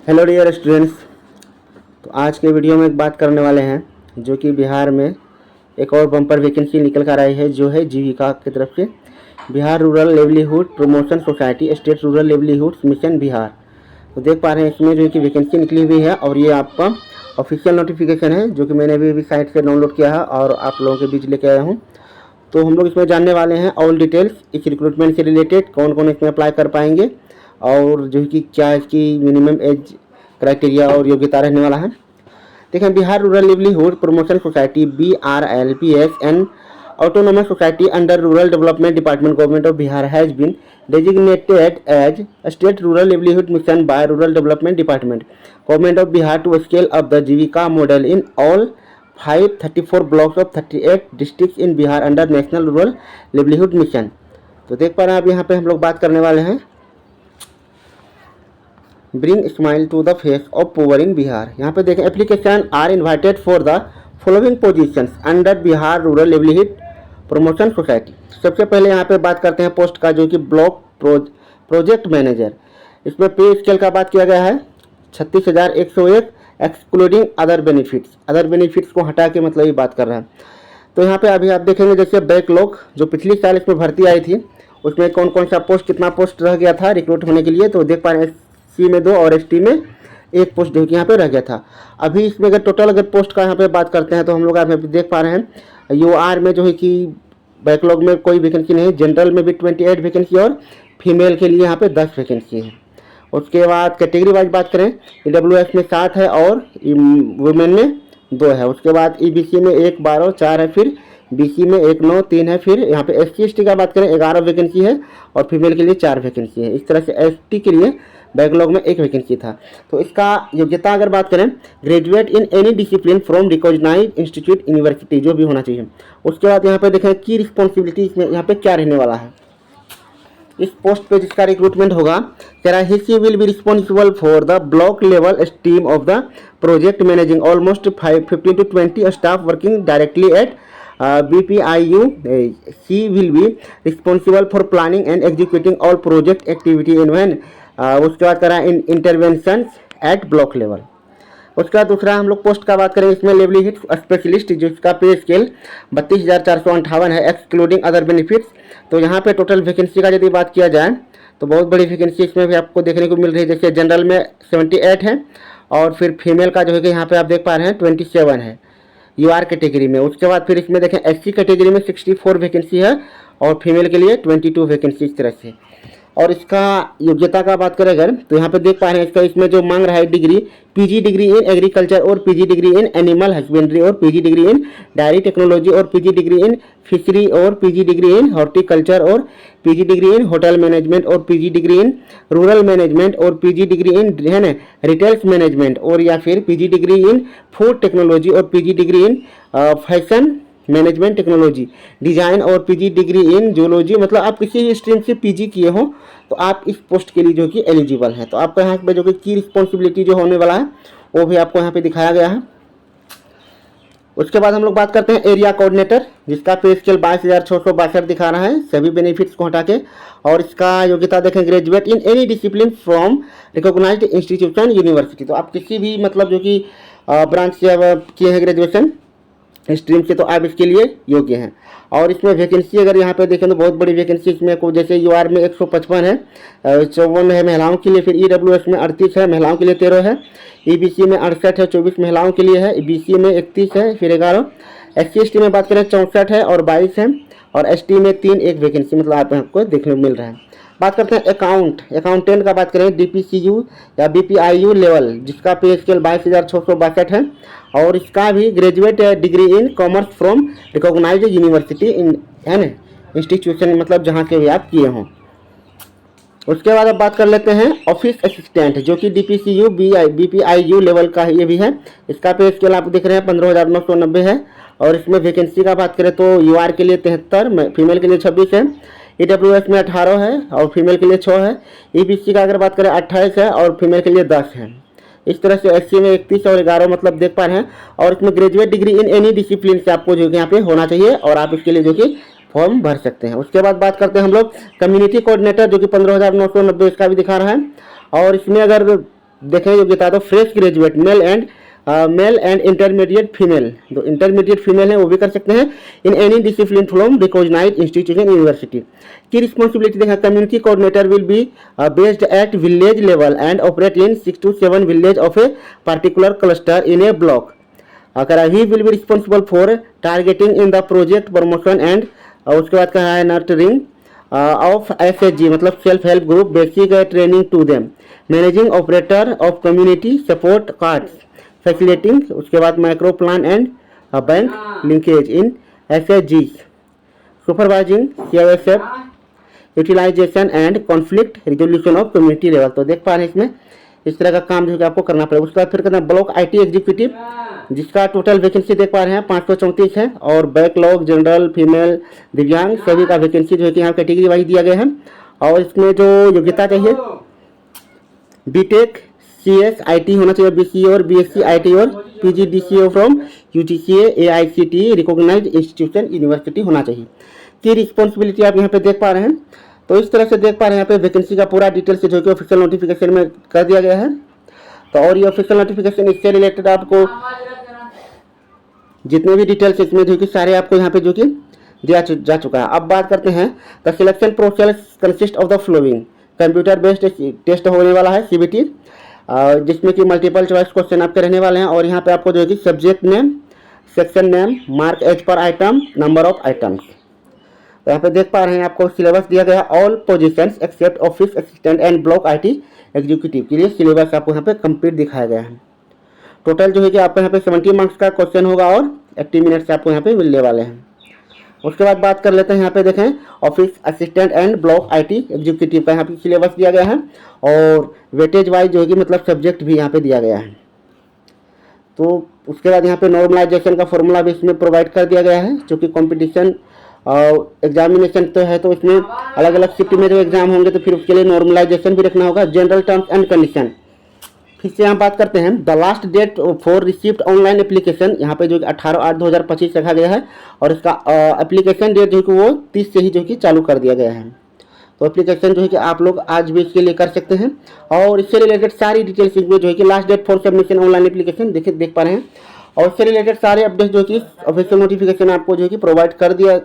Hello dear students. तो आज के वीडियो में एक बात करने वाले हैं जो कि बिहार में एक और बम्पर वैकेंसी निकल कर आई है, जो है जीविका की तरफ से Bihar rural livelihood promotion society state rural livelihood mission Bihar. तो देख पा रहे हैं इसमें जो कि वैकेंसी निकली हुई है और ये आपका ऑफिशियल नोटिफिकेशन है जो कि मैंने अभी साइट से डाउनलोड किया है और आप लोगों के बीच लेके आया हूँ। तो हम लोग इसमें जानने वाले हैं ऑल डिटेल्स इस रिक्रूटमेंट से रिलेटेड, कौन कौन इसमें अप्लाई कर पाएंगे और जो कि क्या इसकी मिनिमम एज क्राइटेरिया और योग्यता रहने वाला है। देखें, Bihar rural livelihood promotion society BRLPS an autonomous society under rural development department government of Bihar has been designated as a state rural livelihood mission by rural development department government of Bihar to scale up the Jivika model in all 534 blocks of 38 districts in Bihar under national rural livelihood mission। तो देख पा रहे हैं आप, यहाँ पे हम लोग बात करने वाले हैं bring smile to the face of poor in Bihar. यहाँ पे देखें, application are invited for the following positions under Bihar rural livelihood promotion society. सबसे पहले यहाँ पे बात करते हैं पोस्ट का, जो कि ब्लॉक प्रोजेक्ट मैनेजर। इसमें पे स्केल का बात किया गया है 36,101 excluding other benefits. Other benefits को हटा के मतलब ये बात कर रहा है। तो यहाँ पे अभी आप देखेंगे जैसे बैकलॉग जो पिछली साल इसमें भर्ती आई थी उसमें कौन कौन सा पोस्ट कितना पोस्ट रह गया था रिक्रूट होने के लिए। तो देख पा रहे हैं सी में 2 और ST में 1 पोस्ट जो कि यहाँ पे रह गया था। अभी इसमें अगर टोटल अगर पोस्ट का यहाँ पे बात करते हैं तो हम लोग यहाँ पे देख पा रहे हैं UR में जो है कि बैकलॉग में कोई वैकेंसी नहीं, जनरल में भी 28 वैकेंसी और फीमेल के लिए यहाँ पे 10 वैकेंसी है। उसके बाद कैटेगरी वाइज बात करें, EWS में 7 है और वुमेन में 2 है। उसके बाद EBC में 1, 12, 4 है, फिर BC में 1, 9, 3 है। फिर यहाँ पे SC ST का बात करें 11 वैकेंसी है और फीमेल के लिए 4 वैकेंसी है। इस तरह से ST के लिए बैकलॉग में 1 वैकेंसी था। तो इसका योग्यता अगर बात करें, graduate in any discipline from recognised institute university जो भी होना चाहिए। उसके बाद यहाँ पे देखें की रिस्पॉन्सिबिलिटी इसमें यहाँ पे क्या रहने वाला है। इस पोस्ट पे जिसका रिक्रूटमेंट होगा, तेरा ही will be responsible for the block level team of the project managing almost 15 to 20 staff working directly at BPIU। he will be responsible for planning and executing all project activity in when उसके बाद करा इन intervention eight block level. उसके बाद दूसरा हम लोग post का बात करें, इसमें लिवलीहुड स्पेशलिस्ट जिसका पे स्केल 32,458 है एक्सक्लूडिंग अदर बेनिफिट्स। तो यहाँ पे टोटल वैकेंसी का यदि बात किया जाए तो बहुत बड़ी वैकेंसी इसमें भी आपको देखने को मिल रही है। जैसे जनरल में 78 है और फिर फीमेल का जो है कि यहाँ पे आप देख पा रहे हैं 27 है UR कैटेगरी में। उसके बाद फिर इसमें देखें SC कैटेगरी में 64 वैकेंसी है और फीमेल के लिए 22 वैकेंसी इस तरह से। और इसका योग्यता का बात करें अगर तो यहाँ पे देख पा रहे हैं इसका इसमें जो मांग रहा है degree, PG degree in agriculture और PG degree in animal husbandry और PG degree in diary technology और PG डिग्री इन फिशरी और PG डिग्री इन हॉर्टिकल्चर और PG degree in hotel management और PG degree in rural management और PG degree in है ना retails management और या फिर PG degree in food technology और PG degree in fashion management technology design और PG डिग्री इन जूलॉजी। मतलब आप किसी स्ट्रीम से PG किए हो तो आप इस पोस्ट के लिए जो कि एलिजिबल है। तो आपको यहाँ पे जो कि की रिस्पॉन्सिबिलिटी जो होने वाला है वो भी आपको यहाँ पे दिखाया गया है। उसके बाद हम लोग बात करते हैं एरिया कोऑर्डिनेटर, जिसका पे स्केल 22,662 दिखा रहा है सभी बेनिफिट्स को हटा के। और इसका योग्यता देखें, graduate in any discipline from recognised institution university. तो आप किसी भी मतलब जो कि ब्रांच से किए हैं ग्रेजुएशन स्ट्रीम से तो आप इसके लिए योग्य हैं। और इसमें वैकेंसी अगर यहाँ पे देखें तो बहुत बड़ी वैकेंसी इसमें को जैसे UR में 155 है, 54 है महिलाओं के लिए, फिर EWS में 38 है महिलाओं के लिए 13 है, EBC में 68 है 24 महिलाओं के लिए है, BC में 31 है फिर 11, SC ST में बात करें 64 है और 22 है और ST में 3 एक वैकेंसी मतलब आपको देखने को मिल रहा है। बात करते हैं अकाउंटेंट का बात करें DPCU या BPIU लेवल, जिसका पे स्केल 22,662 है और इसका भी graduate degree in commerce from recognised university in है ना इंस्टीट्यूशन मतलब जहाँ के भी आप किए हों। उसके बाद अब बात कर लेते हैं ऑफिस असिस्टेंट, जो कि DPCU BPIU लेवल का ये भी है। इसका पे स्केल आप देख रहे हैं 15,990 है और इसमें वैकेंसी का बात करें तो UR के लिए 73, फीमेल के लिए 26 है, EWS में 18 है और फीमेल के लिए 6 है, EBC का अगर बात करें 28 है और फीमेल के लिए 10 है। इस तरह से SC में 31 और 11 मतलब देख पा रहे हैं। और इसमें ग्रेजुएट डिग्री इन एनी डिसिप्लिन से आपको जो कि यहाँ पे होना चाहिए और आप इसके लिए जो कि फॉर्म भर सकते हैं। उसके बाद बात करते हैं हम लोग कम्युनिटी कोऑर्डिनेटर, जो कि 15,990 इसका भी दिखा रहा है। और इसमें अगर देखें योग्यता तो fresh graduate male and intermediate female, जो इंटरमीडिएट फीमेल है वो भी कर सकते हैं in any discipline from recognised institution university. की रिस्पॉन्सिबिलिटी देखा, community coordinator will be based at village level and operate in 6 to 7 village of a particular cluster in a block. अगर he will be responsible for targeting in the project promotion and उसके बाद कहा है nurturing of SHG मतलब self help group, basic training to them, managing operator of community support cards, facilitating उसके बाद micro plan and bank linkage in SHG, supervising CISF utilisation and conflict resolution of community level. तो देख पा रहे हैं इसमें इस तरह का काम जो है आपको करना पड़ेगा। उसके बाद फिर करना ब्लॉक IT एग्जीक्यूटिव, जिसका टोटल वैकेंसी देख पा रहे हैं 534 है और बैकलॉग जनरल फीमेल दिव्यांग सभी का वैकेंसी जो है कि यहाँ कैटेगरी वाइज दिया गया है। और इसमें जो योग्यता चाहिए BTech CS IT होना चाहिए, BCA और BSc IT और PGDCA from UGCA AICTE recognised institution university होना चाहिए। की रिस्पॉन्सिबिलिटी आप यहाँ पे देख पा रहे हैं। तो इस तरह से देख पा रहे हैं यहाँ पे वैकेंसी का पूरा डिटेल से जो कि ऑफिशियल नोटिफिकेशन में कर दिया गया है। तो और ये ऑफिशियल नोटिफिकेशन इससे रिलेटेड आपको जितने भी डिटेल्स इसमें जो कि सारे आपको यहाँ पे जो कि दिया जा चुका है। अब बात करते हैं the selection process consist of the following, computer based test होने वाला है CBT, जिसमें कि मल्टीपल चॉइस क्वेश्चन आपके रहने वाले हैं। और यहाँ पे आपको जो है कि subject name, section name, mark as per item, number of items. तो यहाँ पे देख पा रहे हैं आपको सिलेबस दिया गया, all positions except office assistant and block IT executive के लिए सिलेबस आपको यहाँ पे कंप्लीट दिखाया गया है। टोटल जो है कि आपको यहाँ पे 70 मार्क्स का क्वेश्चन होगा और 80 मिनट्स आपको यहाँ पे मिलने वाले हैं। उसके बाद बात कर लेते हैं, यहाँ पे देखें office assistant and block IT executive का यहाँ पे सिलेबस दिया गया है और वेटेज वाइज जो है कि मतलब सब्जेक्ट भी यहाँ पे दिया गया है। तो उसके बाद यहाँ पे नॉर्मलाइजेशन का फॉर्मूला भी इसमें प्रोवाइड कर दिया गया है, जो कि कॉम्पिटिशन एग्जामिनेशन तो है तो इसमें अलग अलग शिफ्ट में जो एग्जाम होंगे तो फिर उसके लिए नॉर्मलाइजेशन भी रखना होगा। जनरल टर्म्स एंड कंडीशन, फिर से यहाँ बात करते हैं the last date for received online application, यहाँ पे जो 18/8/2025 रखा गया है और इसका एप्लीकेशन डेट जो है कि वो 30 से ही जो कि चालू कर दिया गया है। तो एप्लीकेशन जो है कि आप लोग आज भी इसके लिए कर सकते हैं और इससे रिलेटेड सारी डिटेल्स इसमें जो है कि last date for submission online application देख पा रहे हैं और इससे रिलेटेड सारे अपडेट जो कि ऑफिशियल नोटिफिकेशन आपको जो है कि प्रोवाइड कर दिया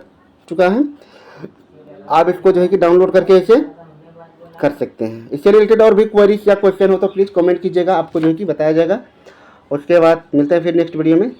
चुका है। आप इसको जो है कि डाउनलोड करके इसे कर सकते हैं। इससे रिलेटेड और भी क्वेरीज या क्वेश्चन हो तो प्लीज़ कमेंट कीजिएगा, आपको जो है कि बताया जाएगा। उसके बाद मिलते हैं फिर नेक्स्ट वीडियो में।